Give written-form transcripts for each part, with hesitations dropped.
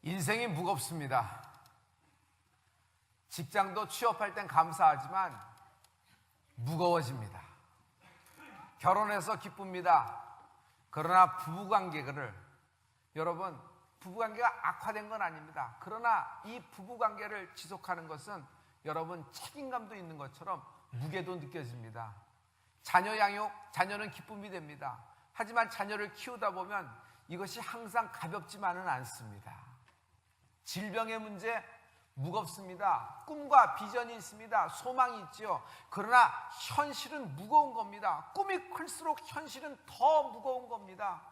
인생이 무겁습니다. 직장도 취업할 땐 감사하지만 무거워집니다. 결혼해서 기쁩니다. 그러나 부부관계를, 여러분, 부부관계가 악화된 건 아닙니다. 그러나 이 부부관계를 지속하는 것은 여러분 책임감도 있는 것처럼 무게도 느껴집니다. 자녀 양육, 자녀는 기쁨이 됩니다. 하지만 자녀를 키우다 보면 이것이 항상 가볍지만은 않습니다. 질병의 문제 무겁습니다. 꿈과 비전이 있습니다. 소망이 있지요. 그러나 현실은 무거운 겁니다. 꿈이 클수록 현실은 더 무거운 겁니다.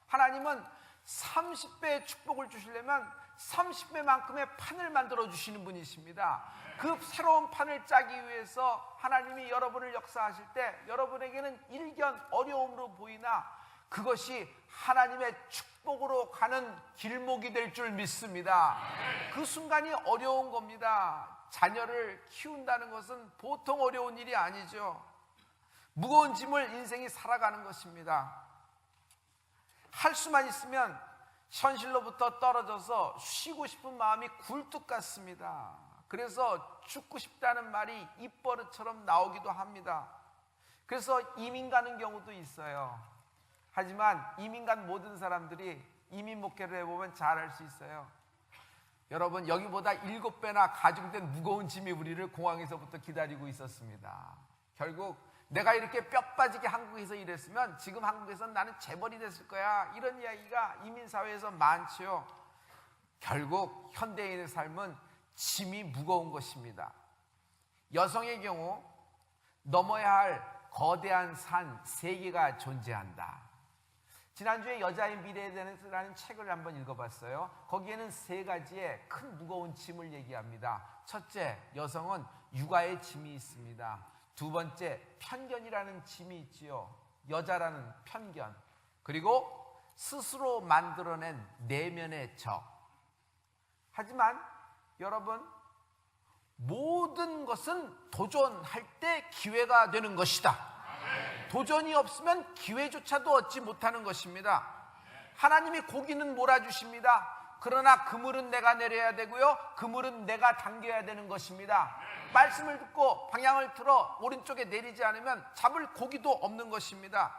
하나님은 30배의 축복을 주시려면 30배만큼의 판을 만들어 주시는 분이십니다. 그 새로운 판을 짜기 위해서 하나님이 여러분을 역사하실 때 여러분에게는 일견 어려움으로 보이나 그것이 하나님의 축복으로 가는 길목이 될 줄 믿습니다. 그 순간이 어려운 겁니다. 자녀를 키운다는 것은 보통 어려운 일이 아니죠. 무거운 짐을 인생이 살아가는 것입니다. 할 수만 있으면 현실로부터 떨어져서 쉬고 싶은 마음이 굴뚝 같습니다. 그래서 죽고 싶다는 말이 입버릇처럼 나오기도 합니다. 그래서 이민 가는 경우도 있어요. 하지만 이민 간 모든 사람들이 이민 목회를 해보면 잘할 수 있어요. 여러분, 여기보다 7배나 가중된 무거운 짐이 우리를 공항에서부터 기다리고 있었습니다. 결국 내가 이렇게 뼈 빠지게 한국에서 일했으면 지금 한국에서 나는 재벌이 됐을 거야, 이런 이야기가 이민사회에서 많죠. 결국 현대인의 삶은 짐이 무거운 것입니다. 여성의 경우 넘어야 할 거대한 산 3개가 존재한다. 지난주에 여자의 미래에 대해서라는 책을 한번 읽어봤어요. 거기에는 3가지의 큰 무거운 짐을 얘기합니다. 첫째, 여성은 육아의 짐이 있습니다. 두 번째, 편견이라는 짐이 있지요. 여자라는 편견. 그리고 스스로 만들어낸 내면의 적. 하지만 여러분, 모든 것은 도전할 때 기회가 되는 것이다. 도전이 없으면 기회조차도 얻지 못하는 것입니다. 하나님이 고기는 몰아주십니다. 그러나 그물은 내가 내려야 되고요, 그물은 내가 당겨야 되는 것입니다. 말씀을 듣고 방향을 틀어 오른쪽에 내리지 않으면 잡을 고기도 없는 것입니다.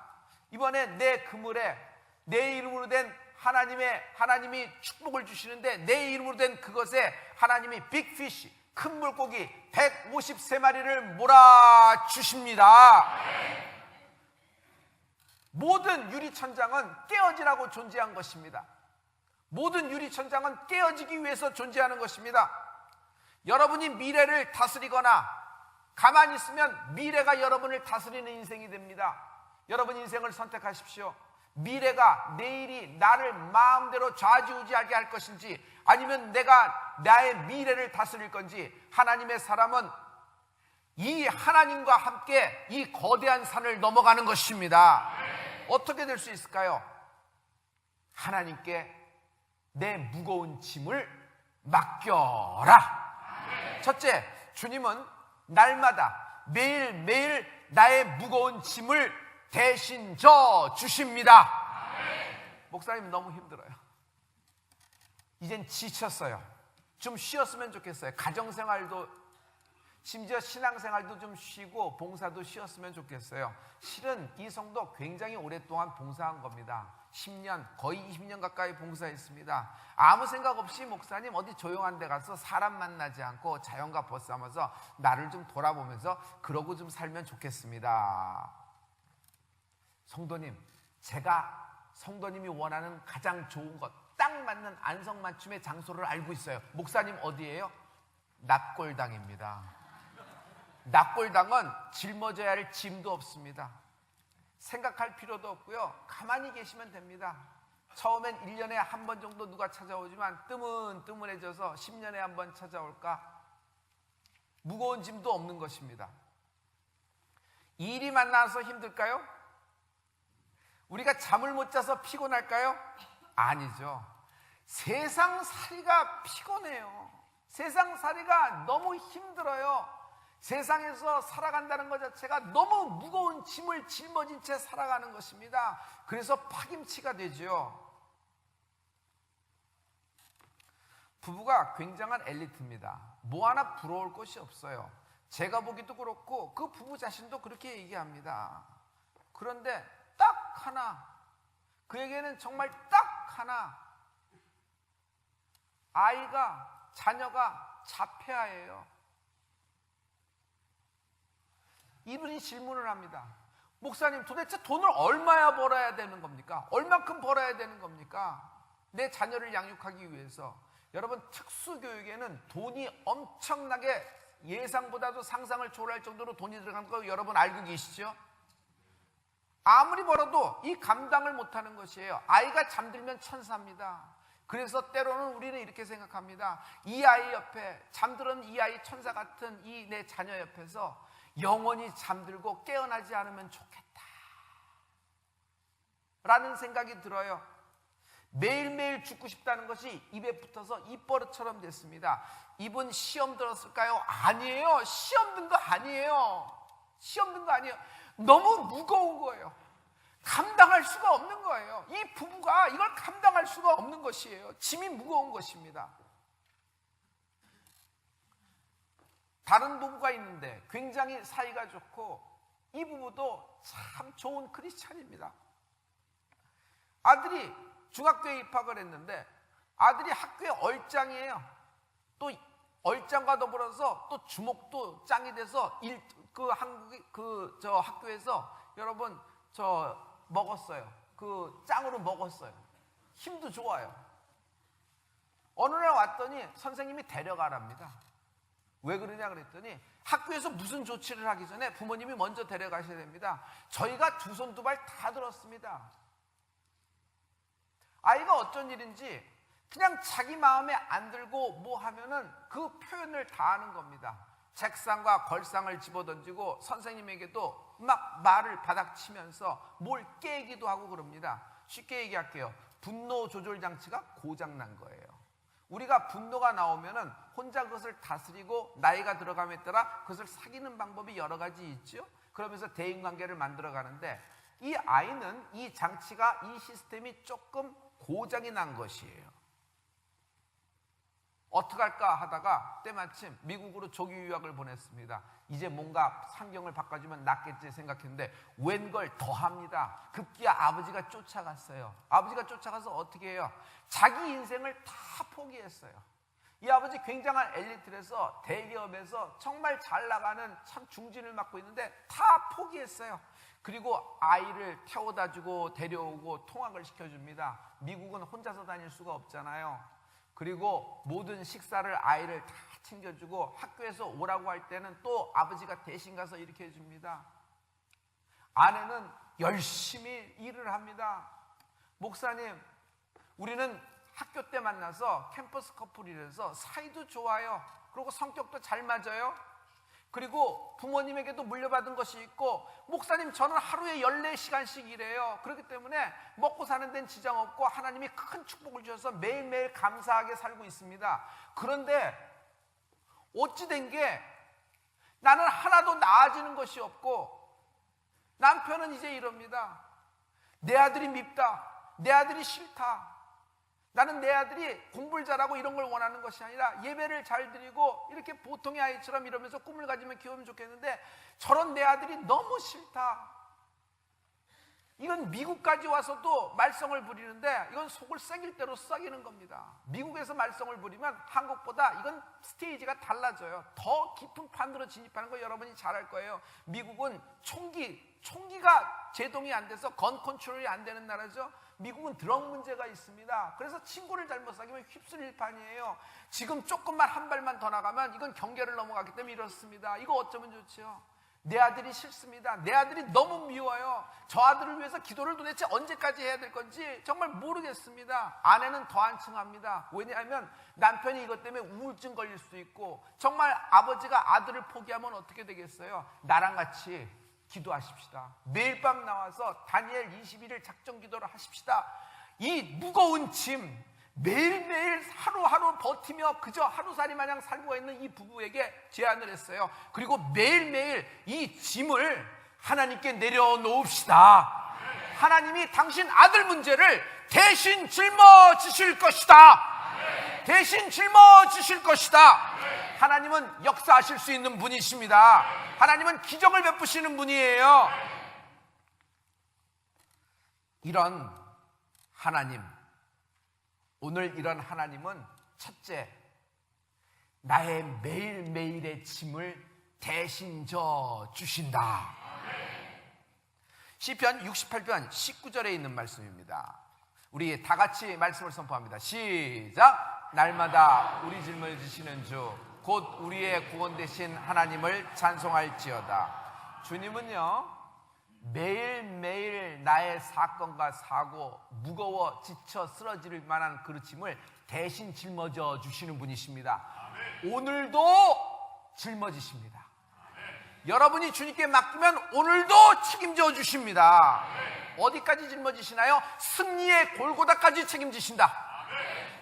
이번에 내 그물에 내 이름으로 된 하나님이 축복을 주시는데 내 이름으로 된 그것에 하나님이 빅피쉬, 큰 물고기 153마리를 몰아주십니다. 모든 유리천장은 깨어지라고 존재한 것입니다. 모든 유리천장은 깨어지기 위해서 존재하는 것입니다. 여러분이 미래를 다스리거나 가만히 있으면 미래가 여러분을 다스리는 인생이 됩니다. 여러분 인생을 선택하십시오. 미래가 내일이 나를 마음대로 좌지우지하게 할 것인지 아니면 내가 나의 미래를 다스릴 건지. 하나님의 사람은 이 하나님과 함께 이 거대한 산을 넘어가는 것입니다. 어떻게 될 수 있을까요? 하나님께 내 무거운 짐을 맡겨라. 첫째, 주님은 날마다 매일매일 나의 무거운 짐을 대신 져 주십니다. 목사님 너무 힘들어요. 이젠 지쳤어요. 좀 쉬었으면 좋겠어요. 가정생활도, 심지어 신앙생활도 좀 쉬고 봉사도 쉬었으면 좋겠어요. 실은 이 성도 굉장히 오랫동안 봉사한 겁니다. 10년, 거의 20년 가까이 봉사했습니다. 아무 생각 없이 목사님 어디 조용한 데 가서 사람 만나지 않고 자연과 벗삼아서 나를 좀 돌아보면서 그러고 좀 살면 좋겠습니다. 성도님, 제가 성도님이 원하는 가장 좋은 것, 딱 맞는 안성맞춤의 장소를 알고 있어요. 목사님 어디예요? 납골당입니다. 납골당은 짊어져야 할 짐도 없습니다. 생각할 필요도 없고요, 가만히 계시면 됩니다. 처음엔 1년에 한 번 정도 누가 찾아오지만 뜨문뜨문해져서 10년에 한 번 찾아올까? 무거운 짐도 없는 것입니다. 일이 만나서 힘들까요? 우리가 잠을 못 자서 피곤할까요? 아니죠. 세상살이가 피곤해요. 세상살이가 너무 힘들어요. 세상에서 살아간다는 것 자체가 너무 무거운 짐을 짊어진 채 살아가는 것입니다. 그래서 파김치가 되죠. 부부가 굉장한 엘리트입니다. 뭐 하나 부러울 것이 없어요. 제가 보기도 그렇고 그 부부 자신도 그렇게 얘기합니다. 그런데 딱 하나, 그에게는 정말 딱 하나, 자녀가 자폐아예요. 이분이 질문을 합니다. 목사님, 도대체 돈을 얼마야 벌어야 되는 겁니까? 얼만큼 벌어야 되는 겁니까? 내 자녀를 양육하기 위해서. 여러분, 특수교육에는 돈이 엄청나게 예상보다도 상상을 초월할 정도로 돈이 들어가는 거 여러분 알고 계시죠? 아무리 벌어도 이 감당을 못하는 것이에요. 아이가 잠들면 천사입니다. 그래서 때로는 우리는 이렇게 생각합니다. 이 아이 옆에, 잠들은 이 아이 천사 같은 이 내 자녀 옆에서 영원히 잠들고 깨어나지 않으면 좋겠다 라는 생각이 들어요. 매일매일 죽고 싶다는 것이 입에 붙어서 입버릇처럼 됐습니다. 이분 시험 들었을까요? 아니에요. 시험 든 거 아니에요. 시험 든 거 아니에요. 너무 무거운 거예요. 감당할 수가 없는 거예요. 이 부부가 이걸 감당할 수가 없는 것이에요. 짐이 무거운 것입니다. 다른 부부가 있는데 굉장히 사이가 좋고 이 부부도 참 좋은 크리스찬입니다. 아들이 중학교에 입학을 했는데 아들이 학교의 얼짱이에요. 또 얼짱과 더불어서 또 주목도 짱이 돼서 학교에서 여러분 먹었어요. 그 짱으로 먹었어요. 힘도 좋아요. 어느 날 왔더니 선생님이 데려가랍니다. 왜 그러냐 그랬더니 학교에서 무슨 조치를 하기 전에 부모님이 먼저 데려가셔야 됩니다. 저희가 두 손 두 발 다 들었습니다. 아이가 어쩐 일인지 그냥 자기 마음에 안 들고 뭐 하면은 그 표현을 다 하는 겁니다. 책상과 걸상을 집어던지고 선생님에게도 막 말을 바닥치면서 뭘 깨기도 하고 그럽니다. 쉽게 얘기할게요. 분노 조절 장치가 고장난 거예요. 우리가 분노가 나오면은 혼자 그것을 다스리고 나이가 들어감에 따라 그것을 사귀는 방법이 여러 가지 있죠. 그러면서 대인관계를 만들어 가는데 이 아이는 이 장치가, 이 시스템이 조금 고장이 난 것이에요. 어떡할까 하다가 때마침 미국으로 조기 유학을 보냈습니다. 이제 뭔가 환경을 바꿔주면 낫겠지 생각했는데 웬걸 더합니다. 급기야 아버지가 쫓아갔어요. 아버지가 쫓아가서 어떻게 해요? 자기 인생을 다 포기했어요. 이 아버지 굉장한 엘리트라서 대기업에서 정말 잘 나가는 참 중진을 맡고 있는데 다 포기했어요. 그리고 아이를 태워다 주고 데려오고 통학을 시켜줍니다. 미국은 혼자서 다닐 수가 없잖아요. 그리고 모든 식사를 아이를 다 챙겨주고 학교에서 오라고 할 때는 또 아버지가 대신 가서 이렇게 해줍니다. 아내는 열심히 일을 합니다. 목사님, 우리는 학교 때 만나서 캠퍼스 커플이라서 사이도 좋아요. 그리고 성격도 잘 맞아요. 그리고 부모님에게도 물려받은 것이 있고, 목사님 저는 하루에 14시간씩 일해요. 그렇기 때문에 먹고 사는 데는 지장 없고 하나님이 큰 축복을 주셔서 매일매일 감사하게 살고 있습니다. 그런데 어찌 된 게 나는 하나도 나아지는 것이 없고, 남편은 이제 이럽니다. 내 아들이 밉다. 내 아들이 싫다. 나는 내 아들이 공부를 잘하고 이런 걸 원하는 것이 아니라 예배를 잘 드리고 이렇게 보통의 아이처럼 이러면서 꿈을 가지면 키우면 좋겠는데 저런 내 아들이 너무 싫다. 이건 미국까지 와서도 말썽을 부리는데 이건 속을 썩일 대로 썩이는 겁니다. 미국에서 말썽을 부리면 한국보다 이건 스테이지가 달라져요. 더 깊은 판으로 진입하는 거 여러분이 잘 알 거예요. 미국은 총기가 제동이 안 돼서 건 컨트롤이 안 되는 나라죠. 미국은 드럭 문제가 있습니다. 그래서 친구를 잘못 사귀면 휩쓸릴 판이에요. 지금 조금만 한 발만 더 나가면 이건 경계를 넘어가기 때문에 이렇습니다. 이거 어쩌면 좋죠? 내 아들이 싫습니다. 내 아들이 너무 미워요. 저 아들을 위해서 기도를 도대체 언제까지 해야 될 건지 정말 모르겠습니다. 아내는 더 한층합니다. 왜냐하면 남편이 이것 때문에 우울증 걸릴 수도 있고, 정말 아버지가 아들을 포기하면 어떻게 되겠어요? 나랑 같이 기도하십시다. 매일 밤 나와서 다니엘 21일 작정 기도를 하십시다. 이 무거운 짐 매일매일 하루하루 버티며 그저 하루살이 마냥 살고 있는 이 부부에게 제안을 했어요. 그리고 매일매일 이 짐을 하나님께 내려놓읍시다. 하나님이 당신 아들 문제를 대신 짊어지실 것이다. 대신 짊어지실 것이다. 하나님은 역사하실 수 있는 분이십니다. 하나님은 기적을 베푸시는 분이에요. 이런 하나님, 오늘 이런 하나님은 첫째, 나의 매일매일의 짐을 대신 져 주신다. 시편 68편 19절에 있는 말씀입니다. 우리 다 같이 말씀을 선포합니다. 시작. 날마다 우리 짐을 지시는 주 곧 우리의 구원 되신 하나님을 찬송할지어다. 주님은요, 매일매일 나의 사건과 사고, 무거워 지쳐 쓰러질 만한 그 짐을 대신 짊어져 주시는 분이십니다. 오늘도 짊어지십니다. 여러분이 주님께 맡기면 오늘도 책임져 주십니다. 어디까지 짊어지시나요? 승리의 골고다까지 책임지신다.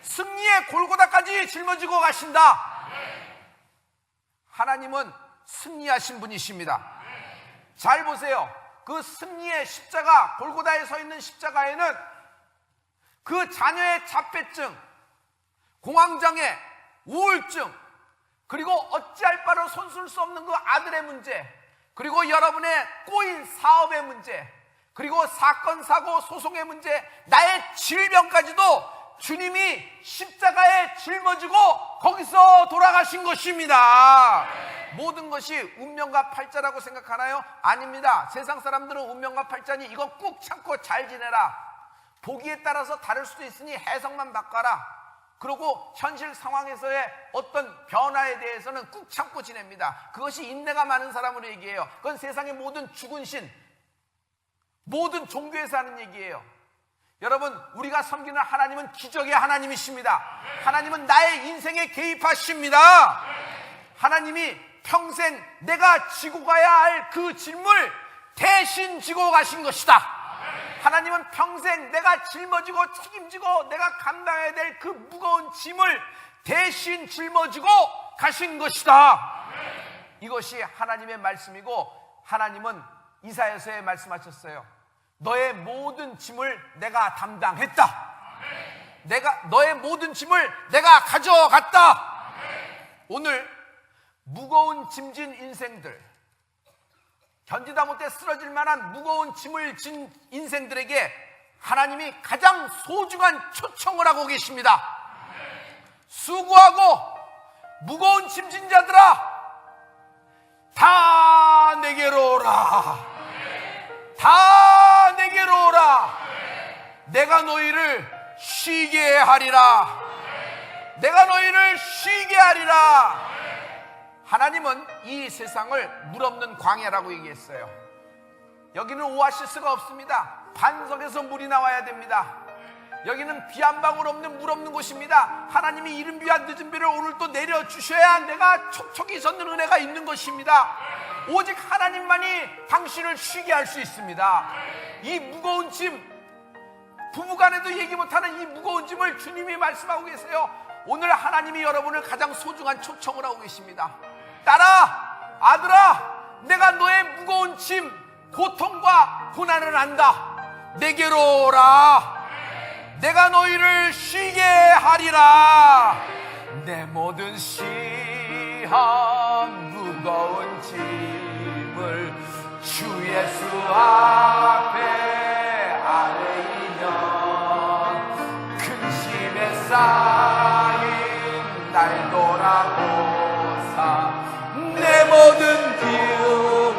승리의 골고다까지 짊어지고 가신다. 하나님은 승리하신 분이십니다. 잘 보세요. 그 승리의 십자가, 골고다에 서 있는 십자가에는 그 자녀의 자폐증, 공황장애, 우울증, 그리고 어찌할 바를 손쓸 수 없는 그 아들의 문제, 그리고 여러분의 꼬인 사업의 문제, 그리고 사건, 사고, 소송의 문제, 나의 질병까지도 주님이 십자가에 짊어지고 거기서 돌아가신 것입니다. 모든 것이 운명과 팔자라고 생각하나요? 아닙니다. 세상 사람들은 운명과 팔자니 이거 꾹 참고 잘 지내라, 보기에 따라서 다를 수도 있으니 해석만 바꿔라, 그리고 현실 상황에서의 어떤 변화에 대해서는 꾹 참고 지냅니다. 그것이 인내가 많은 사람으로 얘기해요. 그건 세상의 모든 죽은 신, 모든 종교에서 하는 얘기예요. 여러분, 우리가 섬기는 하나님은 기적의 하나님이십니다. 하나님은 나의 인생에 개입하십니다. 하나님이 평생 내가 지고 가야 할 그 짐을 대신 지고 가신 것이다. 하나님은 평생 내가 짊어지고 책임지고 내가 감당해야 될 그 무거운 짐을 대신 짊어지고 가신 것이다. 이것이 하나님의 말씀이고, 하나님은 이사야서에 말씀하셨어요. 너의 모든 짐을 내가 담당했다. 너의 모든 짐을 내가 가져갔다. 오늘 무거운 짐진 인생들, 견디다 못해 쓰러질 만한 무거운 짐을 진 인생들에게 하나님이 가장 소중한 초청을 하고 계십니다. 수고하고 무거운 짐진 자들아, 다 내게로 오라. 다 내게로 오라. 내가 너희를 쉬게 하리라. 내가 너희를 쉬게 하리라. 하나님은 이 세상을 물 없는 광야라고 얘기했어요. 여기는 오아시스가 없습니다. 반석에서 물이 나와야 됩니다. 여기는 비 한 방울 없는 물 없는 곳입니다. 하나님이 이른 비와 늦은 비를 오늘 또 내려주셔야 내가 촉촉이 젖는 은혜가 있는 것입니다. 오직 하나님만이 당신을 쉬게 할 수 있습니다. 이 무거운 짐, 부부간에도 얘기 못하는 이 무거운 짐을 주님이 말씀하고 계세요. 오늘 하나님이 여러분을 가장 소중한 초청을 하고 계십니다. 딸아, 아들아, 내가 너의 무거운 짐, 고통과 고난을 안다. 내게로 오라. 내가 너희를 쉬게 하리라. 내 모든 시험 무거운 짐을 주 예수 앞에 아뢰이면 근심에 쌓인 날 돌아보사 내 모든 기움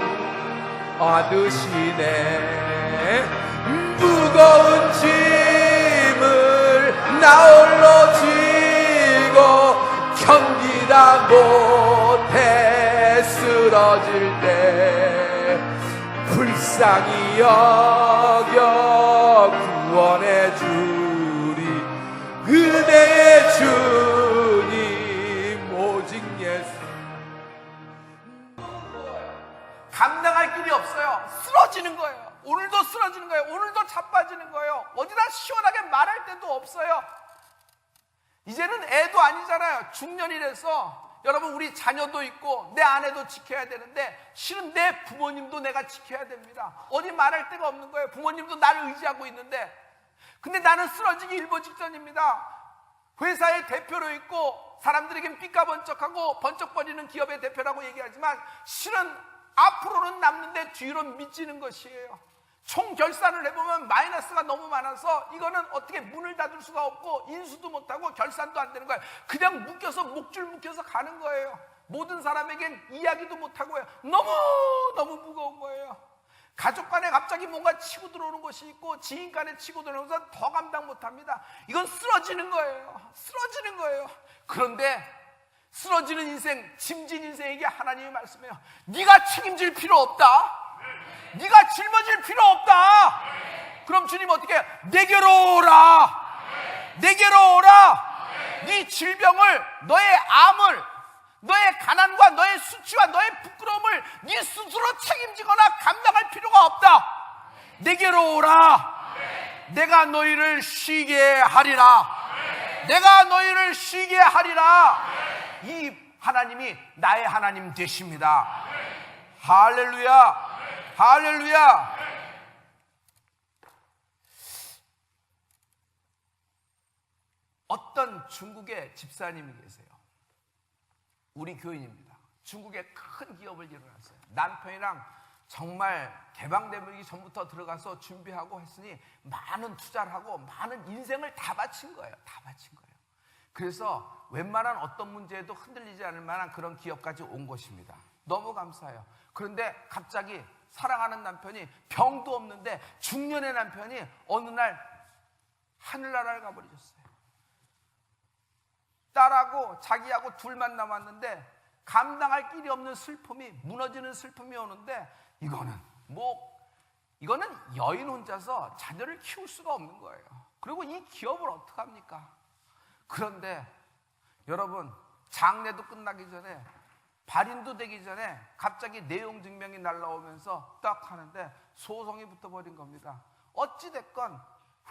얻으시네. 무거운 짐을 나 홀로 지고 견디다 못해 쓰러질 때 불쌍히 여겨 구원해 주리. 은혜의 주님 오직 예수. 감당할 길이 없어요. 쓰러지는 거예요. 오늘도 쓰러지는 거예요. 오늘도 자빠지는 거예요. 어디다 시원하게 말할 데도 없어요. 이제는 애도 아니잖아요. 중년이라서 여러분, 우리 자녀도 있고 내 아내도 지켜야 되는데 실은 내 부모님도 내가 지켜야 됩니다. 어디 말할 데가 없는 거예요. 부모님도 나를 의지하고 있는데, 근데 나는 쓰러지기 일보 직전입니다. 회사의 대표로 있고 사람들에겐 삐까번쩍하고 번쩍거리는 기업의 대표라고 얘기하지만 실은 앞으로는 남는데 뒤로는 미치는 것이에요. 총 결산을 해보면 마이너스가 너무 많아서 이거는 어떻게 문을 닫을 수가 없고 인수도 못하고 결산도 안 되는 거예요. 그냥 묶여서 목줄 묶여서 가는 거예요. 모든 사람에겐 이야기도 못하고요. 너무 무거운 거예요. 가족 간에 갑자기 뭔가 치고 들어오는 것이 있고 지인 간에 치고 들어오면서 더 감당 못합니다. 이건 쓰러지는 거예요. 쓰러지는 거예요. 그런데 쓰러지는 인생, 짐진 인생에게 하나님이 말씀해요. 네가 책임질 필요 없다. 네가 짊어질 필요 없다. 그럼 주님 어떻게 해요? 내게로 오라. 내게로 오라. 네 질병을, 너의 암을, 너의 가난과 너의 수치와 너의 부끄러움을 네 스스로 책임지거나 감당할 필요가 없다. 내게로 오라. 내가 너희를 쉬게 하리라. 내가 너희를 쉬게 하리라. 이 하나님이 나의 하나님 되십니다. 할렐루야. 할렐루야. 어떤 중국의 집사님이 계세요. 우리 교인입니다. 중국에 큰 기업을 일어났어요. 남편이랑 정말 개방되기 전부터 들어가서 준비하고 했으니 많은 투자를 하고 많은 인생을 다 바친 거예요. 다 바친 거예요. 그래서 웬만한 어떤 문제에도 흔들리지 않을 만한 그런 기업까지 온 것입니다. 너무 감사해요. 그런데 갑자기 사랑하는 남편이 병도 없는데 중년의 남편이 어느 날 하늘나라를 가버리셨어요. 딸하고 자기하고 둘만 남았는데 감당할 길이 없는 슬픔이, 무너지는 슬픔이 오는데 이거는 여인 혼자서 자녀를 키울 수가 없는 거예요. 그리고 이 기업을 어떡합니까? 그런데 여러분, 장례도 끝나기 전에, 발인도 되기 전에 갑자기 내용 증명이 날라오면서 딱 하는데 소송이 붙어버린 겁니다. 어찌됐건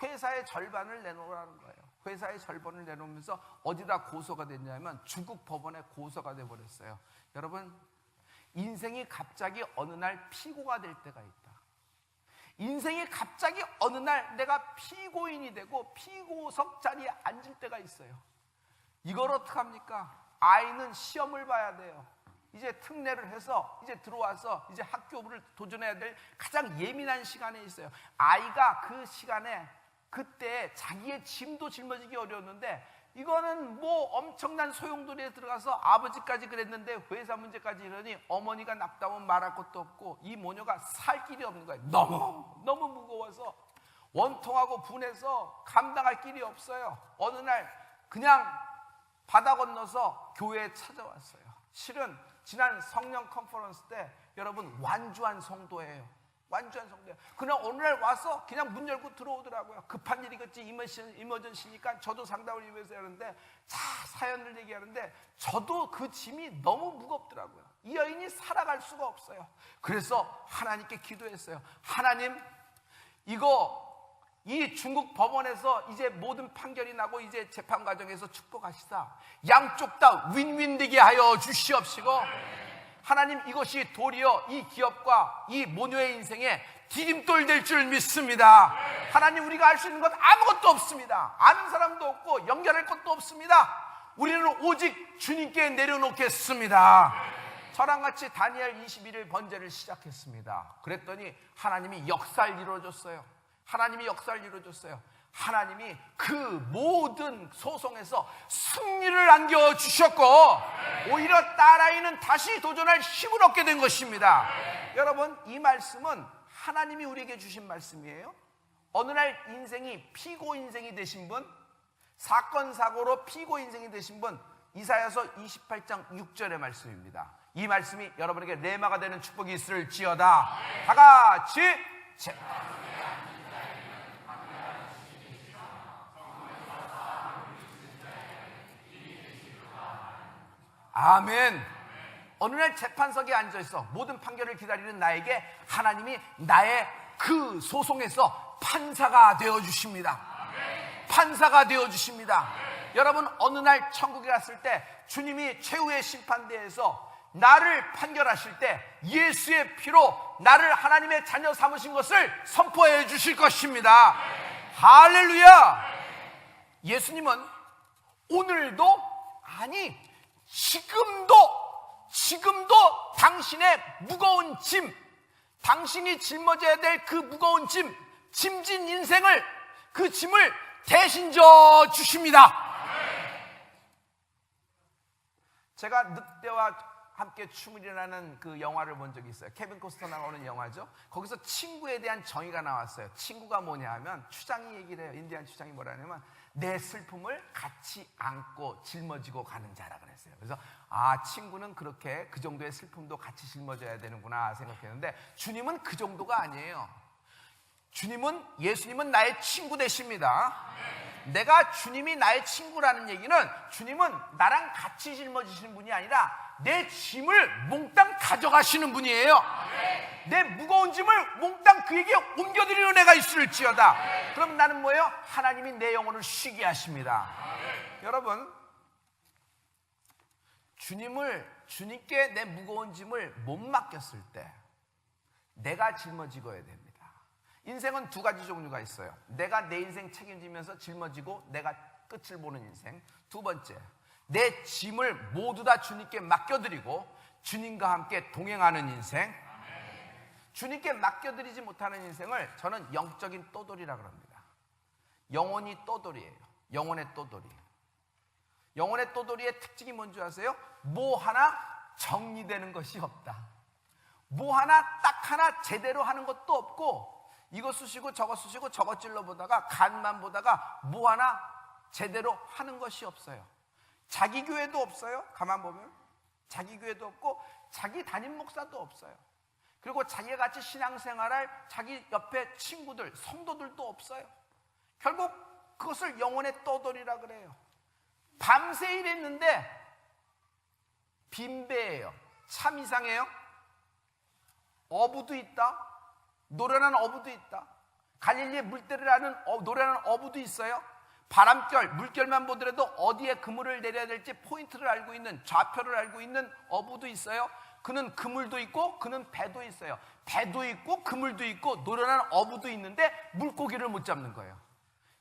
회사의 절반을 내놓으라는 거예요. 회사의 절반을 내놓으면서 어디다 고소가 됐냐면 중국 법원에 고소가 돼버렸어요. 여러분, 인생이 갑자기 어느 날 피고가 될 때가 있다. 인생이 갑자기 어느 날 내가 피고인이 되고 피고석 자리에 앉을 때가 있어요. 이걸 어떡합니까? 아이는 시험을 봐야 돼요. 이제 특례를 해서 이제 들어와서 이제 학교를 도전해야 될 가장 예민한 시간에 있어요. 아이가 그 시간에 그때 자기의 짐도 짊어지기 어려웠는데 이거는 뭐 엄청난 소용돌이에 들어가서 아버지까지 그랬는데 회사 문제까지 이러니 어머니가 납다면 말할 것도 없고 이 모녀가 살 길이 없는 거예요. 너무 무거워서 원통하고 분해서 감당할 길이 없어요. 어느 날 그냥 바다 건너서 교회에 찾아왔어요. 실은 지난 성령 컨퍼런스 때 여러분 완주한 성도예요. 완주한 성도예요. 그냥 오늘날 와서 그냥 문 열고 들어오더라고요. 급한 일이겠지, 이머전시니까 저도 상담을 위해서 하는데 사연을 얘기하는데 저도 그 짐이 너무 무겁더라고요. 이 여인이 살아갈 수가 없어요. 그래서 하나님께 기도했어요. 하나님, 이 중국 법원에서 이제 모든 판결이 나고 이제 재판 과정에서 축복하시다. 양쪽 다 윈윈 되게 하여 주시옵시고 하나님, 이것이 도리어 이 기업과 이 모녀의 인생에 디딤돌 될 줄 믿습니다. 하나님, 우리가 할 수 있는 것 아무것도 없습니다. 아는 사람도 없고 연결할 것도 없습니다. 우리는 오직 주님께 내려놓겠습니다. 저랑 같이 다니엘 21일 번제를 시작했습니다. 그랬더니 하나님이 역사를 이루어줬어요. 하나님이 역사를 이루어줬어요. 하나님이 그 모든 소송에서 승리를 안겨주셨고 오히려 딸아이는 다시 도전할 힘을 얻게 된 것입니다. 여러분, 이 말씀은 하나님이 우리에게 주신 말씀이에요. 어느 날 인생이 피고 인생이 되신 분, 사건 사고로 피고 인생이 되신 분, 이사야서 28장 6절의 말씀입니다. 이 말씀이 여러분에게 레마가 되는 축복이 있을지어다. 다 같이 아멘. 어느 날 재판석에 앉아있어 모든 판결을 기다리는 나에게 하나님이 나의 그 소송에서 판사가 되어주십니다. 판사가 되어주십니다. 여러분, 어느 날 천국에 갔을 때 주님이 최후의 심판대에서 나를 판결하실 때 예수의 피로 나를 하나님의 자녀 삼으신 것을 선포해 주실 것입니다. 할렐루야. 예수님은 오늘도, 아니 지금도 당신의 무거운 짐, 당신이 짊어져야 될 그 무거운 짐진 인생을, 그 짐을 대신 져 주십니다. 제가 늑대와 함께 춤이라는 그 영화를 본 적이 있어요. 케빈 코스터 나오는 영화죠. 거기서 친구에 대한 정의가 나왔어요. 친구가 뭐냐 하면, 추장이 얘기를 해요. 인디안 추장이 뭐라냐면 내 슬픔을 같이 안고 짊어지고 가는 자라 그랬어요. 그래서 친구는 그렇게 그 정도의 슬픔도 같이 짊어져야 되는구나 생각했는데, 주님은 그 정도가 아니에요. 예수님은 나의 친구 되십니다. 내가 주님이 나의 친구라는 얘기는, 주님은 나랑 같이 짊어지시는 분이 아니라 내 짐을 몽땅 가져가시는 분이에요. 내 무거운 짐을 몽땅 그에게 옮겨드리는 애가 있을지어다. 그럼 나는 뭐예요? 하나님이 내 영혼을 쉬게 하십니다. 여러분, 주님께 내 무거운 짐을 못 맡겼을 때 내가 짊어지고야 됩니다. 인생은 두 가지 종류가 있어요. 내가 내 인생 책임지면서 짊어지고 내가 끝을 보는 인생. 두 번째, 내 짐을 모두 다 주님께 맡겨드리고 주님과 함께 동행하는 인생. 주님께 맡겨드리지 못하는 인생을 저는 영적인 떠돌이라 그럽니다. 영혼이 떠돌이에요. 영혼의 떠돌이. 영혼의 떠돌이의 특징이 뭔지 아세요? 뭐 하나 정리되는 것이 없다. 뭐 하나 딱 하나 제대로 하는 것도 없고, 이거 쑤시고 저거 쑤시고 저거 찔러보다가 간만 보다가 뭐 하나 제대로 하는 것이 없어요. 자기 교회도 없어요. 가만 보면 자기 교회도 없고 자기 담임 목사도 없어요. 그리고 자기가 같이 신앙생활할 자기 옆에 친구들, 성도들도 없어요. 결국 그것을 영혼의 떠돌이라 그래요. 밤새 일했는데 빈배예요. 참 이상해요. 어부도 있다. 노련한 어부도 있다. 갈릴리의 물때를 노련한 어부도 있어요. 바람결, 물결만 보더라도 어디에 그물을 내려야 될지 포인트를 알고 있는, 좌표를 알고 있는 어부도 있어요. 그는 그물도 있고 그는 배도 있어요. 배도 있고 그물도 있고 노련한 어부도 있는데 물고기를 못 잡는 거예요.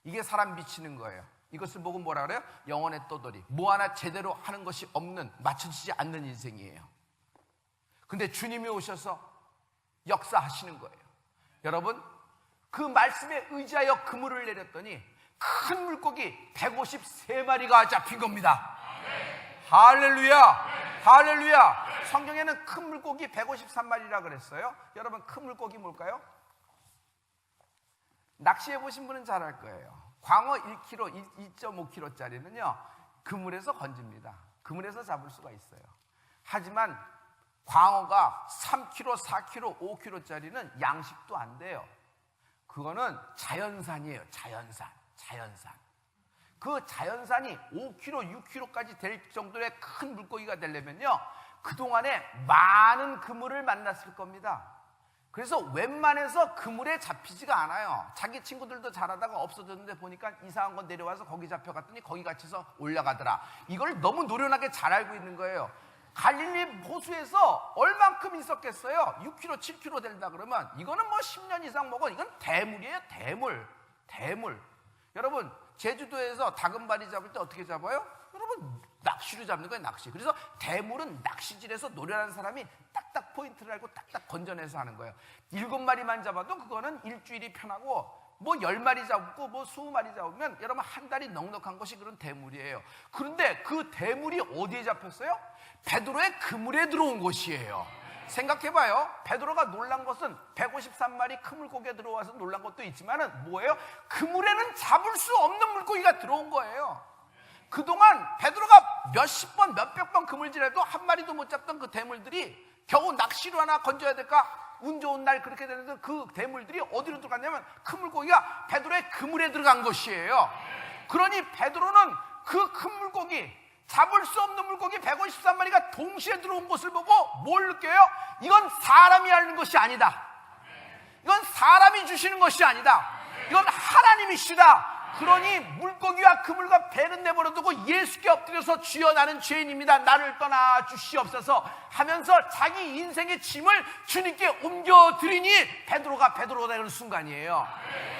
이게 사람 미치는 거예요. 이것을 보고 뭐라 그래요? 영혼의 떠돌이. 뭐 하나 제대로 하는 것이 없는, 맞춰지지 않는 인생이에요. 근데 주님이 오셔서 역사하시는 거예요. 여러분, 그 말씀에 의지하여 그물을 내렸더니 큰 물고기 153마리가 잡힌 겁니다. 할렐루야! 할렐루야! 성경에는 큰 물고기 153마리라 그랬어요. 여러분, 큰 물고기 뭘까요? 낚시해 보신 분은 잘 알 거예요. 광어 1kg, 2.5kg짜리는요 그물에서 건집니다. 그물에서 잡을 수가 있어요. 하지만 광어가 3kg, 4kg, 5kg짜리는 양식도 안 돼요. 그거는 자연산이에요. 자연산. 그 자연산이 5kg, 6kg까지 될 정도의 큰 물고기가 되려면요 그동안에 많은 그물을 만났을 겁니다. 그래서 웬만해서 그물에 잡히지가 않아요. 자기 친구들도 잘하다가 없어졌는데 보니까 이상한 건 내려와서 거기 잡혀갔더니 거기 갇혀서 올라가더라. 이걸 너무 노련하게 잘 알고 있는 거예요. 갈릴리 호수에서 얼만큼 있었겠어요? 6kg, 7kg 된다 그러면 이거는 뭐 10년 이상 먹은, 이건 대물이에요. 대물. 여러분, 제주도에서 다금바리 잡을 때 어떻게 잡아요? 여러분, 낚시로 잡는 거예요. 낚시. 그래서 대물은 낚시질에서 노련한 사람이 딱딱 포인트를 알고 딱딱 건져내서 하는 거예요. 7마리만 잡아도 그거는 일주일이 편하고, 뭐 10마리 잡고 뭐 20마리 잡으면 여러분 한 달이 넉넉한 것이 그런 대물이에요. 그런데 그 대물이 어디에 잡혔어요? 베드로의 그물에 들어온 것이에요. 생각해봐요. 베드로가 놀란 것은 153마리 큰 물고기가 들어와서 놀란 것도 있지만은 뭐예요? 그물에는 잡을 수 없는 물고기가 들어온 거예요. 그동안 베드로가 몇십 번, 몇백 번 그물질해도 한 마리도 못 잡던 그 대물들이 겨우 낚시로 하나 건져야 될까? 운 좋은 날 그렇게 되는데 그 대물들이 어디로 들어갔냐면 큰 물고기가 베드로의 그물에 들어간 것이에요. 그러니 베드로는 그 큰 물고기, 잡을 수 없는 물고기 153마리가 동시에 들어온 것을 보고 뭘 느껴요? 이건 사람이 하는 것이 아니다. 이건 사람이 주시는 것이 아니다. 이건 하나님이시다. 그러니 물고기와 그물과 배는 내버려두고 예수께 엎드려서 주여 나는 죄인입니다, 나를 떠나 주시옵소서 하면서 자기 인생의 짐을 주님께 옮겨드리니 베드로가 되는 순간이에요.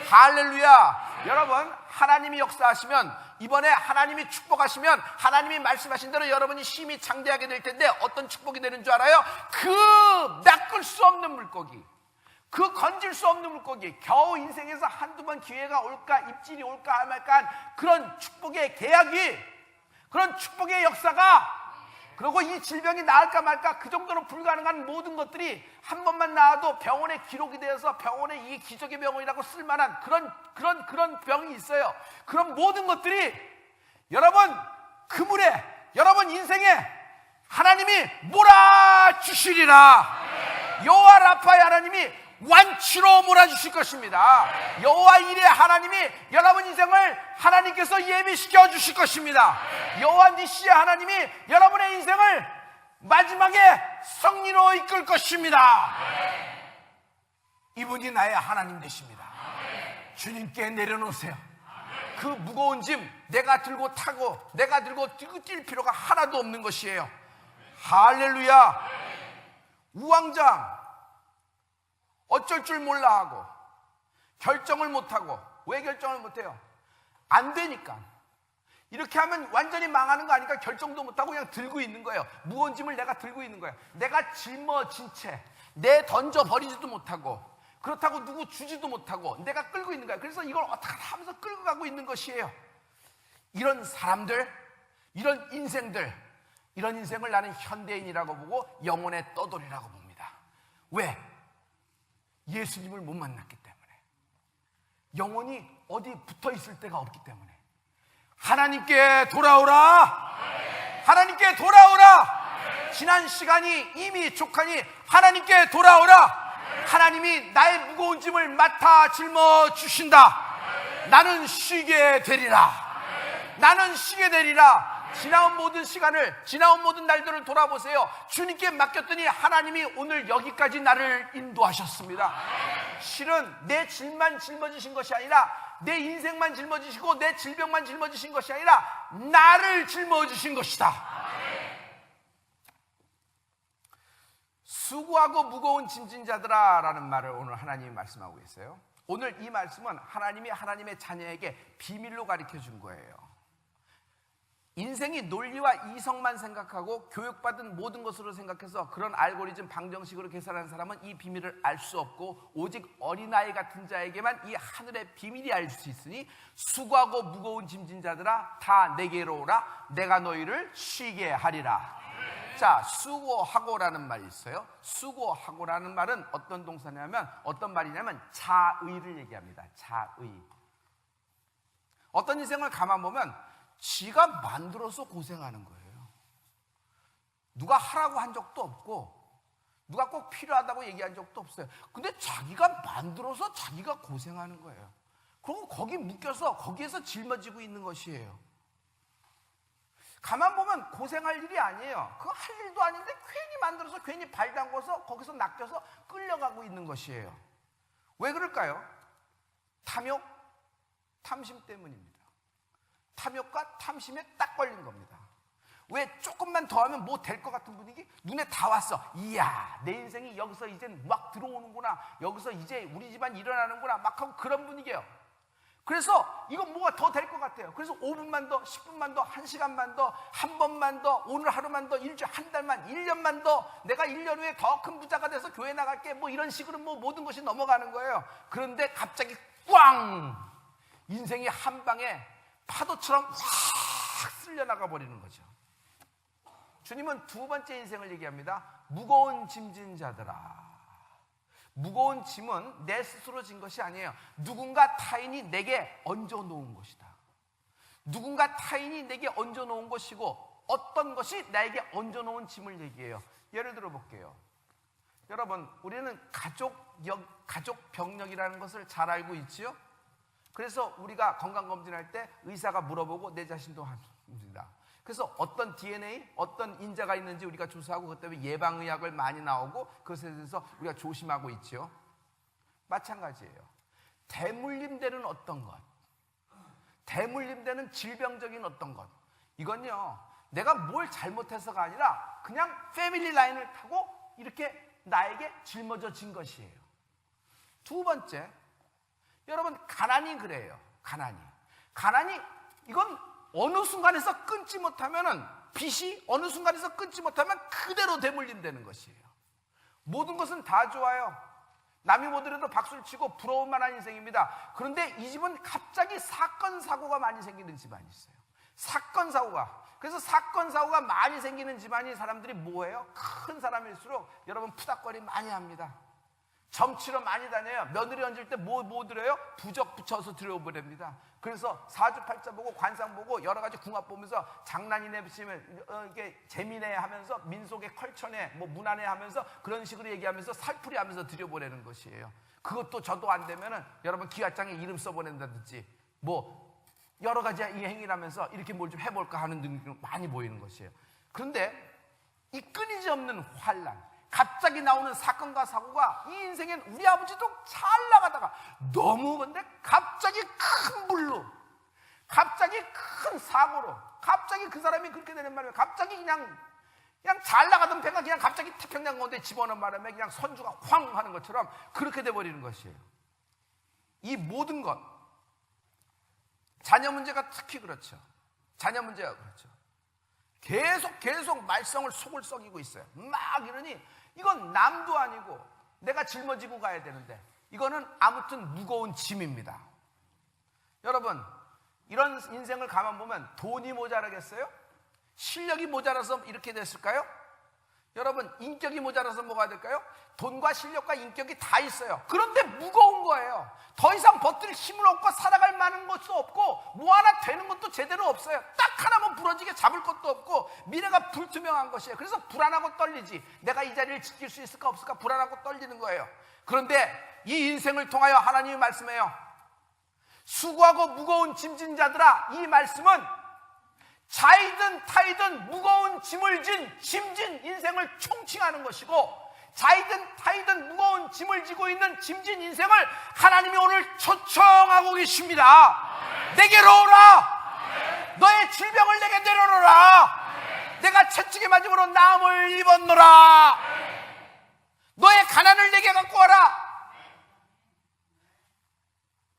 할렐루야. 여러분, 하나님이 역사하시면, 이번에 하나님이 축복하시면, 하나님이 말씀하신 대로 여러분이 힘이 장대하게 될 텐데 어떤 축복이 되는 줄 알아요? 그 낚을 수 없는 물고기, 그 건질 수 없는 물고기, 겨우 인생에서 한두 번 기회가 올까, 입질이 올까 말까 한 그런 축복의 계약이, 그런 축복의 역사가, 그리고 이 질병이 나을까 말까 그 정도로 불가능한 모든 것들이 한 번만 나와도 병원에 기록이 되어서 병원에 이게 기적의 병원이라고 쓸만한 그런 병이 있어요. 그런 모든 것들이 여러분 그물에, 여러분 인생에 하나님이 몰아주시리라. 여호와 라파의 하나님이 완치로 몰아주실 것입니다. 여호와 일의 하나님이 여러분 인생을 하나님께서 예비시켜 주실 것입니다. 여호와 니시의 하나님이 여러분의 인생을 마지막에 승리로 이끌 것입니다. 이분이 나의 하나님 되십니다. 주님께 내려놓으세요. 그 무거운 짐 내가 들고 타고 내가 들고 뛸 필요가 하나도 없는 것이에요. 할렐루야. 우왕좌왕 어쩔 줄 몰라 하고 결정을 못하고, 왜 결정을 못해요? 안 되니까. 이렇게 하면 완전히 망하는 거 아니까 결정도 못하고 그냥 들고 있는 거예요. 무거운 짐을 내가 들고 있는 거예요. 내가 짊어진 채 내 던져버리지도 못하고, 그렇다고 누구 주지도 못하고 내가 끌고 있는 거예요. 그래서 이걸 어떻게 하면서 끌고 가고 있는 것이에요. 이런 사람들, 이런 인생들, 이런 인생을 나는 현대인이라고 보고 영혼의 떠돌이라고 봅니다. 왜? 예수님을 못 만났기 때문에. 영혼이 어디 붙어 있을 데가 없기 때문에. 하나님께 돌아오라. 하나님께 돌아오라. 지난 시간이 이미 족하니 하나님께 돌아오라. 하나님이 나의 무거운 짐을 맡아 짊어 주신다. 나는 쉬게 되리라. 나는 쉬게 되리라. 지나온 모든 시간을, 지나온 모든 날들을 돌아보세요. 주님께 맡겼더니 하나님이 오늘 여기까지 나를 인도하셨습니다. 실은 내 짐만 짊어지신 것이 아니라, 내 인생만 짊어지시고 내 질병만 짊어지신 것이 아니라 나를 짊어지신 것이다. 수고하고 무거운 짐진 자들아 라는 말을 오늘 하나님이 말씀하고 있어요. 오늘 이 말씀은 하나님이 하나님의 자녀에게 비밀로 가르쳐 준 거예요. 인생이 논리와 이성만 생각하고 교육받은 모든 것으로 생각해서 그런 알고리즘 방정식으로 계산하는 사람은 이 비밀을 알 수 없고, 오직 어린아이 같은 자에게만 이 하늘의 비밀이 알 수 있으니 수고하고 무거운 짐진 자들아 다 내게로 오라. 내가 너희를 쉬게 하리라. 자, 수고하고라는 말이 있어요. 수고하고라는 말은 어떤 동사냐면, 어떤 말이냐면 자의를 얘기합니다. 자의. 어떤 인생을 가만 보면 지가 만들어서 고생하는 거예요. 누가 하라고 한 적도 없고 누가 꼭 필요하다고 얘기한 적도 없어요. 근데 자기가 만들어서 자기가 고생하는 거예요. 그리고 거기 묶여서 거기에서 짊어지고 있는 것이에요. 가만 보면 고생할 일이 아니에요. 그거 할 일도 아닌데 괜히 만들어서 괜히 발 담궈서 거기서 낚여서 끌려가고 있는 것이에요. 왜 그럴까요? 탐욕, 탐심 때문입니다. 탐욕과 탐심에 딱 걸린 겁니다. 왜? 조금만 더 하면 뭐 될 것 같은 분위기? 눈에 다 왔어. 이야, 내 인생이 여기서 이제 막 들어오는구나, 여기서 이제 우리 집안 일어나는구나 막 하고 그런 분위기예요. 그래서 이건 뭐가 더 될 것 같아요. 그래서 5분만 더, 10분만 더, 1시간만 더, 한 번만 더, 오늘 하루만 더, 일주일, 한 달만, 1년만 더, 내가 1년 후에 더 큰 부자가 돼서 교회 나갈게, 뭐 이런 식으로 뭐 모든 것이 넘어가는 거예요. 그런데 갑자기 꽝! 인생이 한 방에 파도처럼 확 쓸려나가 버리는 거죠. 주님은 두 번째 인생을 얘기합니다. 무거운 짐진 자들아. 무거운 짐은 내 스스로 진 것이 아니에요. 누군가 타인이 내게 얹어놓은 것이다. 누군가 타인이 내게 얹어놓은 것이고, 어떤 것이 나에게 얹어놓은 짐을 얘기해요. 예를 들어 볼게요. 여러분, 우리는 가족 병력이라는 것을 잘 알고 있지요? 그래서 우리가 건강검진할 때 의사가 물어보고 내 자신도 합니다. 그래서 어떤 DNA, 어떤 인자가 있는지 우리가 조사하고, 그것 때문에 예방의학을 많이 나오고 그것에 대해서 우리가 조심하고 있죠. 마찬가지예요. 대물림되는 어떤 것, 대물림되는 질병적인 어떤 것, 이건요 내가 뭘 잘못해서가 아니라 그냥 패밀리 라인을 타고 이렇게 나에게 짊어져진 것이에요. 두 번째, 여러분 가난이 그래요. 가난이 이건 어느 순간에서 끊지 못하면은, 빚이 어느 순간에서 끊지 못하면 그대로 대물림되는 것이에요. 모든 것은 다 좋아요. 남이 보더라도 박수를 치고 부러울 만한 인생입니다. 그런데 이 집은 갑자기 사건 사고가 많이 생기는 집안이 있어요. 그래서 사건 사고가 많이 생기는 집안이 사람들이 뭐예요? 큰 사람일수록 여러분 푸닥거리 많이 합니다. 점치러 많이 다녀요. 며느리 얹을 때 뭐 드려요? 부적 붙여서 들여오버립니다. 그래서 사주팔자 보고 관상 보고 여러 가지 궁합 보면서 장난이네 붙이면 이게 재미네 하면서 민속의 컬처네 뭐 문화네 하면서 그런 식으로 얘기하면서 살풀이 하면서 들여보내는 것이에요. 그것도 저도 안 되면은 여러분 기와장에 이름 써보낸다든지 뭐 여러 가지 이 행위를 하면서 이렇게 뭘 좀 해볼까 하는 능력이 많이 보이는 것이에요. 그런데 이 끊이지 없는 환란, 갑자기 나오는 사건과 사고가 이 인생엔 우리 아버지도 잘 나가다가 너무 근데 갑자기 큰 불로, 갑자기 큰 사고로, 갑자기 그 사람이 그렇게 되는 바람에 갑자기 그냥 잘 나가던 배가 그냥 갑자기 태평양 가운데 집어넣은 바람에 그냥 선주가 쾅 하는 것처럼 그렇게 돼버리는 것이에요. 이 모든 것, 자녀 문제가 특히 그렇죠. 계속 말썽을 속을 썩이고 있어요. 막 이러니 이건 남도 아니고 내가 짊어지고 가야 되는데 이거는 아무튼 무거운 짐입니다. 여러분, 이런 인생을 가만 보면 돈이 모자라겠어요? 실력이 모자라서 이렇게 됐을까요? 여러분, 인격이 모자라서 뭐가 될까요? 돈과 실력과 인격이 다 있어요. 그런데 무거운 거예요. 더 이상 버틸 힘을 얻고 살아갈 만한 것도 없고 뭐 하나 되는 것도 제대로 없어요. 딱 하나만 부러지게 잡을 것도 없고 미래가 불투명한 것이에요. 그래서 불안하고 떨리지. 내가 이 자리를 지킬 수 있을까 없을까 불안하고 떨리는 거예요. 그런데 이 인생을 통하여 하나님이 말씀해요. 수고하고 무거운 짐진 자들아, 이 말씀은 자이든 타이든 무거운 짐을 짐진 인생을 총칭하는 것이고, 자이든 타이든 무거운 짐을 지고 있는 짐진 인생을 하나님이 오늘 초청하고 계십니다. 내게로 오라. 너의 질병을 내게 내려놓으라. 내가 채찍에 맞음으로 나음을 입었노라. 너의 가난을 내게 갖고 와라.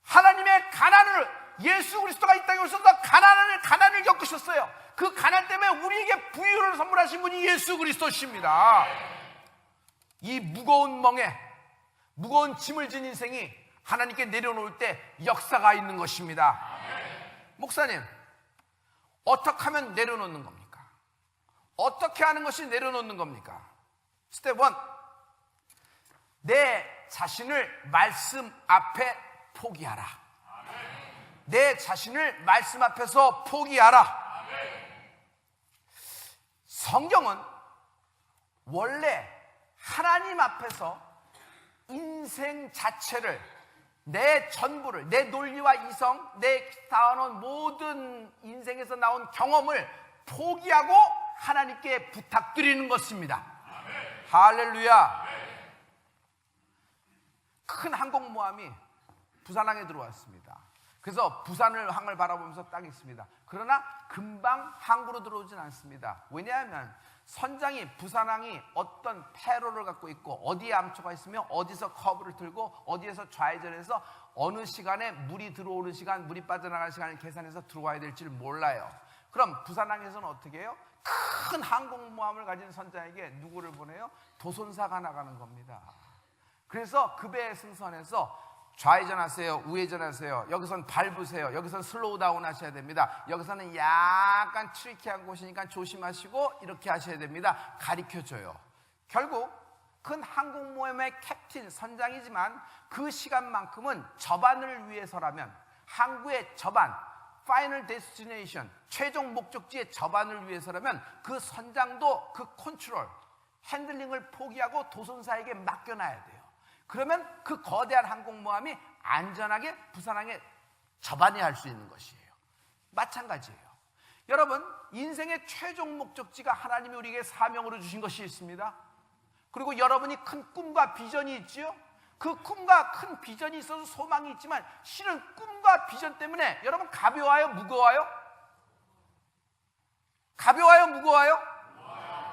하나님의 가난을, 예수 그리스도가 이 땅에 오셔서 가난을 겪으셨어요. 그 가난 때문에 우리에게 부유를 선물하신 분이 예수 그리스도십니다. 이 무거운 멍에 무거운 짐을 진 인생이 하나님께 내려놓을 때 역사가 있는 것입니다. 목사님, 어떻게 하면 내려놓는 겁니까? 어떻게 하는 것이 내려놓는 겁니까? 스텝 1, 내 자신을 말씀 앞에 포기하라. 내 자신을 말씀 앞에서 포기하라. 성경은 원래 하나님 앞에서 인생 자체를, 내 전부를, 내 논리와 이성, 내 쌓아놓은 모든 인생에서 나온 경험을 포기하고 하나님께 부탁드리는 것입니다. 할렐루야. 큰 항공모함이 부산항에 들어왔습니다. 그래서 부산항을 바라보면서 딱 있습니다. 그러나 금방 항구로 들어오진 않습니다. 왜냐하면 선장이, 부산항이 어떤 패로를 갖고 있고 어디에 암초가 있으며 어디서 커브를 들고 어디에서 좌회전해서 어느 시간에 물이 들어오는 시간, 물이 빠져나가는 시간을 계산해서 들어와야 될지를 몰라요. 그럼 부산항에서는 어떻게 해요? 큰 항공모함을 가진 선장에게 누구를 보내요? 도선사가 나가는 겁니다. 그래서 그 배에 승선해서 좌회전하세요, 우회전하세요, 여기선 밟으세요, 여기선 슬로우 다운 하셔야 됩니다, 여기서는 약간 트리키한 곳이니까 조심하시고 이렇게 하셔야 됩니다, 가르쳐줘요. 결국 큰 항공모함의 캡틴, 선장이지만 그 시간만큼은 저반을 위해서라면, 항구의 저반, 파이널 데스티네이션, 최종 목적지의 저반을 위해서라면 그 선장도 그 컨트롤, 핸들링을 포기하고 도선사에게 맡겨놔야 돼요. 그러면 그 거대한 항공모함이 안전하게 부산항에 접안해야 수 있는 것이에요. 마찬가지예요. 여러분, 인생의 최종 목적지가 하나님이 우리에게 사명으로 주신 것이 있습니다. 그리고 여러분이 큰 꿈과 비전이 있지요. 그 꿈과 큰 비전이 있어서 소망이 있지만 실은 꿈과 비전 때문에 여러분 가벼워요, 무거워요? 가벼워요, 무거워요?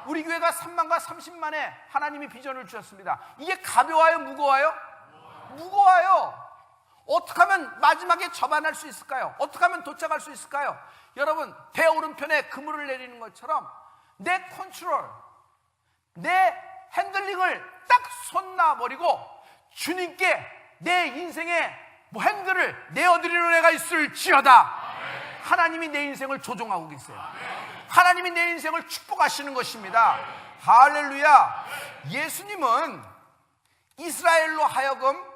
우리 교회가 3만과 30만에 하나님이 비전을 주셨습니다. 이게 가벼워요, 무거워요? 무거워요. 어떻게 하면 마지막에 접안할 수 있을까요? 어떻게 하면 도착할 수 있을까요? 여러분, 배 오른편에 그물을 내리는 것처럼 내 컨트롤, 내 핸들링을 딱 손 놔버리고 주님께 내 인생의 핸들을 내어드리는 애가 있을지어다. 하나님이 내 인생을 조종하고 계세요. 하나님이 내 인생을 축복하시는 것입니다. 할렐루야. 예수님은 이스라엘로 하여금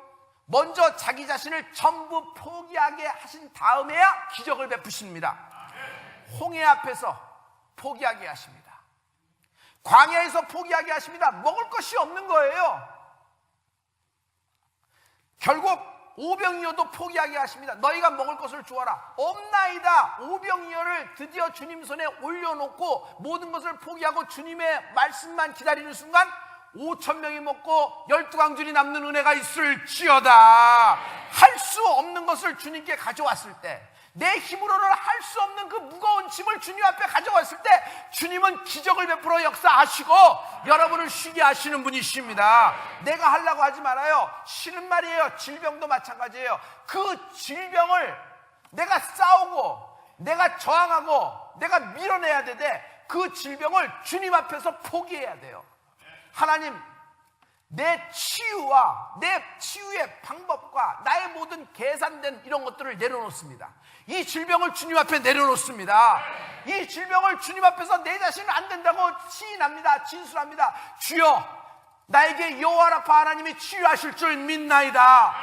먼저 자기 자신을 전부 포기하게 하신 다음에야 기적을 베푸십니다. 홍해 앞에서 포기하게 하십니다. 광야에서 포기하게 하십니다. 먹을 것이 없는 거예요. 결국 오병이어도 포기하게 하십니다. 너희가 먹을 것을 주어라. 없나이다. 오병이어를 드디어 주님 손에 올려놓고 모든 것을 포기하고 주님의 말씀만 기다리는 순간 5,000명이 먹고 12광줄이 남는 은혜가 있을지어다. 할 수 없는 것을 주님께 가져왔을 때, 내 힘으로는 할 수 없는 그 무거운 짐을 주님 앞에 가져왔을 때 주님은 기적을 베풀어 역사하시고 여러분을 쉬게 하시는 분이십니다. 내가 하려고 하지 말아요. 싫은 말이에요. 질병도 마찬가지예요. 그 질병을 내가 싸우고 내가 저항하고 내가 밀어내야 되는데 그 질병을 주님 앞에서 포기해야 돼요. 하나님, 내 치유와 내 치유의 방법과 나의 모든 계산된 이런 것들을 내려놓습니다. 이 질병을 주님 앞에 내려놓습니다. 이 질병을 주님 앞에서 내 자신은 안 된다고 시인합니다. 진술합니다. 주여, 나에게 여호와라파 하나님이 치유하실 줄 믿나이다.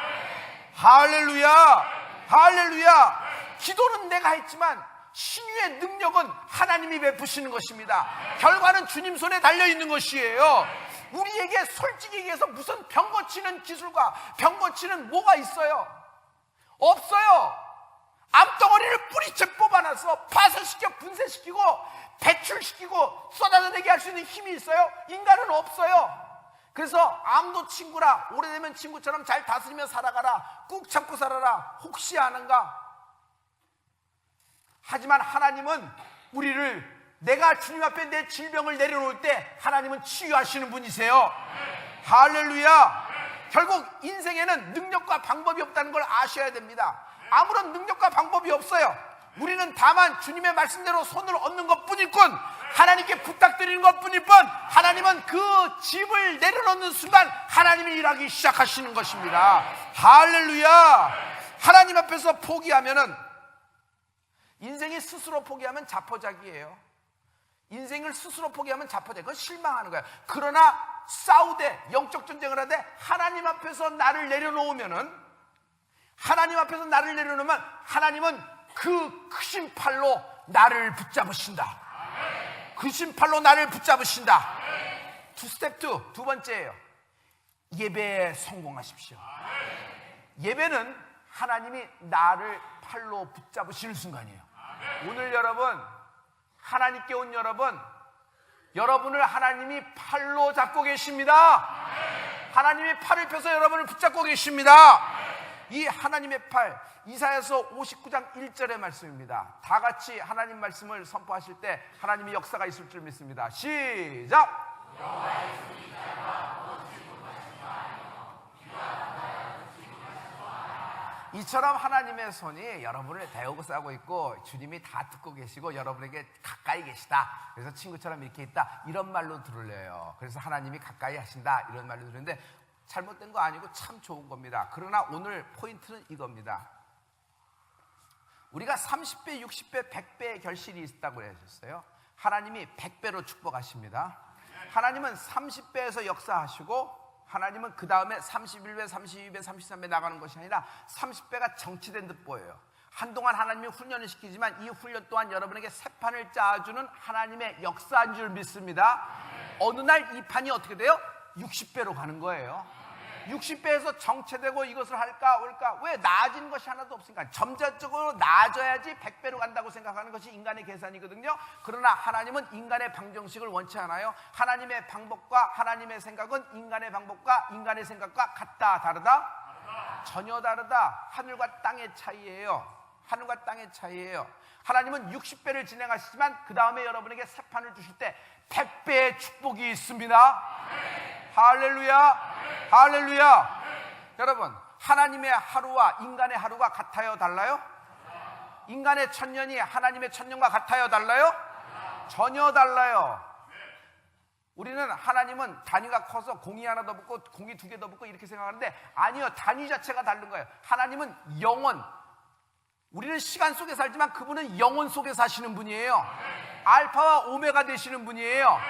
할렐루야. 할렐루야. 기도는 내가 했지만 신유의 능력은 하나님이 베푸시는 것입니다. 결과는 주님 손에 달려있는 것이에요. 우리에게 솔직히 얘기해서 무슨 병 고치는 기술과 병 고치는 뭐가 있어요? 없어요. 암덩어리를 뿌리채 뽑아놔서 파쇄시켜 분쇄시키고 배출시키고 쏟아내게 할 수 있는 힘이 있어요? 인간은 없어요. 그래서 암도 친구라, 오래되면 친구처럼 잘 다스리며 살아가라, 꾹 참고 살아라, 혹시 아는가? 하지만 하나님은 우리를, 내가 주님 앞에 내 질병을 내려놓을 때 하나님은 치유하시는 분이세요. 할렐루야. 결국 인생에는 능력과 방법이 없다는 걸 아셔야 됩니다. 아무런 능력과 방법이 없어요. 우리는 다만 주님의 말씀대로 손을 얻는 것뿐일 뿐, 하나님께 부탁드리는 것뿐일 뿐, 하나님은 그 짐을 내려놓는 순간 하나님이 일하기 시작하시는 것입니다. 할렐루야. 하나님 앞에서 포기하면은, 인생이 스스로 포기하면 자포자기예요. 인생을 스스로 포기하면 자포자기, 그건 실망하는 거야. 그러나 싸우되 영적 전쟁을 하되 하나님 앞에서 나를 내려놓으면은, 하나님 앞에서 나를 내려놓으면 하나님은 그 크신 팔로 나를 붙잡으신다. 크신 팔로 나를 붙잡으신다. 스텝 2, 두 번째예요. 예배에 성공하십시오. 예배는 하나님이 나를 팔로 붙잡으시는 순간이에요. 오늘 여러분, 하나님께 온 여러분, 여러분을 하나님이 팔로 잡고 계십니다. 하나님이 팔을 펴서 여러분을 붙잡고 계십니다. 이 하나님의 팔, 이사야서 59장 1절의 말씀입니다. 다 같이 하나님 말씀을 선포하실 때 하나님의 역사가 있을 줄 믿습니다. 시작! 이처럼 하나님의 손이 여러분을 대우고 싸고 있고 주님이 다 듣고 계시고 여러분에게 가까이 계시다. 그래서 친구처럼 이렇게 있다. 이런 말로 들으려요. 그래서 하나님이 가까이 하신다. 이런 말로 들으는데 잘못된 거 아니고 참 좋은 겁니다. 그러나 오늘 포인트는 이겁니다. 우리가 30배, 60배, 100배의 결실이 있다고 하셨어요. 하나님이 100배로 축복하십니다. 하나님은 30배에서 역사하시고 하나님은 그 다음에 31배, 32배, 33배 나가는 것이 아니라 30배가 정치된 듯 보여요. 한동안 하나님이 훈련을 시키지만 이 훈련 또한 여러분에게 새 판을 짜주는 하나님의 역사인 줄 믿습니다. 어느 날 이 판이 어떻게 돼요? 60배로 가는 거예요. 60배에서 정체되고 이것을 할까 올까? 왜? 나아지는 것이 하나도 없으니까. 점차적으로 나아져야지 100배로 간다고 생각하는 것이 인간의 계산이거든요. 그러나 하나님은 인간의 방정식을 원치 않아요. 하나님의 방법과 하나님의 생각은 인간의 방법과 인간의 생각과 같다 다르다? 전혀 다르다. 하늘과 땅의 차이예요. 하늘과 땅의 차이예요. 하나님은 60배를 진행하시지만 그 다음에 여러분에게 새 판을 주실 때 100배의 축복이 있습니다. 할렐루야, 할렐루야. 여러분, 하나님의 하루와 인간의 하루가 같아요, 달라요? 인간의 1000년이 하나님의 1000년과 같아요, 달라요? 전혀 달라요. 우리는 하나님은 단위가 커서 공이 하나 더 붙고 공이 2개 더 붙고 이렇게 생각하는데 아니요, 단위 자체가 다른 거예요. 하나님은 영원, 우리는 시간 속에 살지만 그분은 영혼 속에 사시는 분이에요. 알파와 오메가 되시는 분이에요.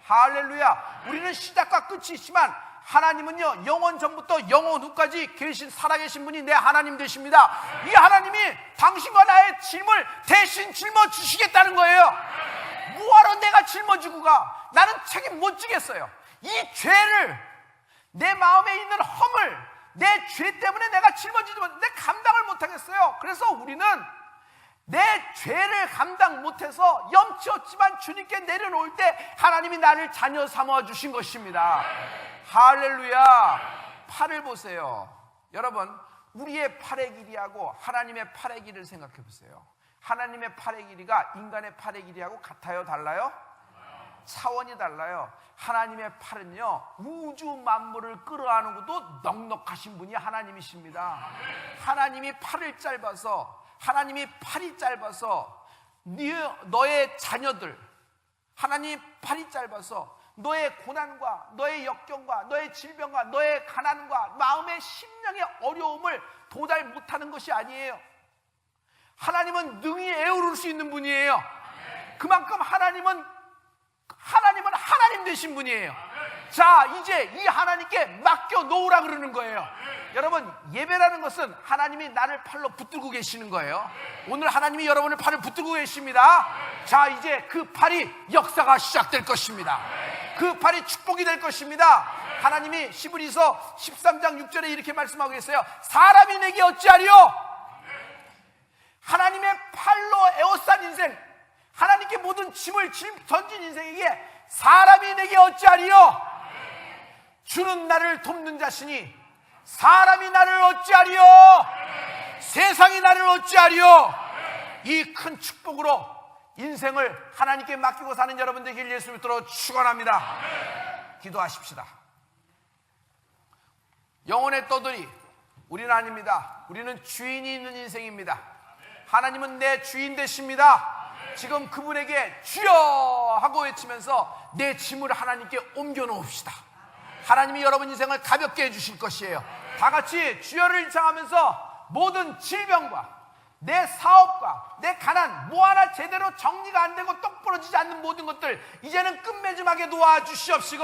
할렐루야. 우리는 시작과 끝이 있지만 하나님은요, 영원 전부터 영원 후까지 계신 살아계신 분이 내 하나님 되십니다. 이 하나님이 당신과 나의 짐을 대신 짊어주시겠다는 거예요. 뭐하러 내가 짊어지고 가? 나는 책임 못 지겠어요. 이 죄를, 내 마음에 있는 험을, 내 죄 때문에 내가 짊어지지 못해, 내 감당을 못하겠어요. 그래서 우리는 내 죄를 감당 못해서 염치없지만 주님께 내려놓을 때 하나님이 나를 자녀 삼아 주신 것입니다. 할렐루야. 팔을 보세요. 여러분, 우리의 팔의 길이하고 하나님의 팔의 길을 생각해 보세요. 하나님의 팔의 길이가 인간의 팔의 길이하고 같아요, 달라요? 차원이 달라요. 하나님의 팔은요, 우주 만물을 끌어안고도 넉넉하신 분이 하나님이십니다. 하나님이 팔이 짧아서 너의 자녀들, 하나님이 팔이 짧아서 너의 고난과 너의 역경과 너의 질병과 너의 가난과 마음의 심령의 어려움을 도달 못하는 것이 아니에요. 하나님은 능히 에우를 수 있는 분이에요. 그만큼 하나님은 하나님 되신 분이에요. 자, 이제 이 하나님께 맡겨 놓으라 그러는 거예요. 여러분, 예배라는 것은 하나님이 나를 팔로 붙들고 계시는 거예요. 오늘 하나님이 여러분의 팔을 붙들고 계십니다. 자, 이제 그 팔이 역사가 시작될 것입니다. 그 팔이 축복이 될 것입니다. 하나님이 히브리서 13장 6절에 이렇게 말씀하고 계세요. 사람이 내게 어찌하리요? 하나님의 팔로 에워싼 인생, 하나님께 모든 짐을 던진 인생에게 사람이 내게 어찌하리요? 주는 나를 돕는 자시니 사람이 나를 어찌하리요? 세상이 나를 어찌하리요? 이 큰 축복으로 인생을 하나님께 맡기고 사는 여러분 되길 예수 믿도록 축원합니다. 기도하십시다. 영혼의 떠돌이, 우리는 아닙니다. 우리는 주인이 있는 인생입니다. 하나님은 내 주인 되십니다. 지금 그분에게 주여 하고 외치면서 내 짐을 하나님께 옮겨 놓읍시다. 하나님이 여러분 인생을 가볍게 해주실 것이에요. 다 같이 주여를 일창하면서 모든 질병과 내 사업과 내 가난, 뭐 하나 제대로 정리가 안 되고 똑부러지지 않는 모든 것들 이제는 끝맺음하게 도와주시옵시고,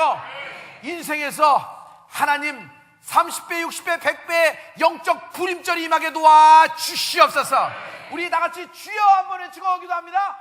인생에서 하나님 30배, 60배, 100배의 영적 부림절이 임하게 도와주시옵소서. 우리 다 같이 주여 한번 외치고 기도합니다.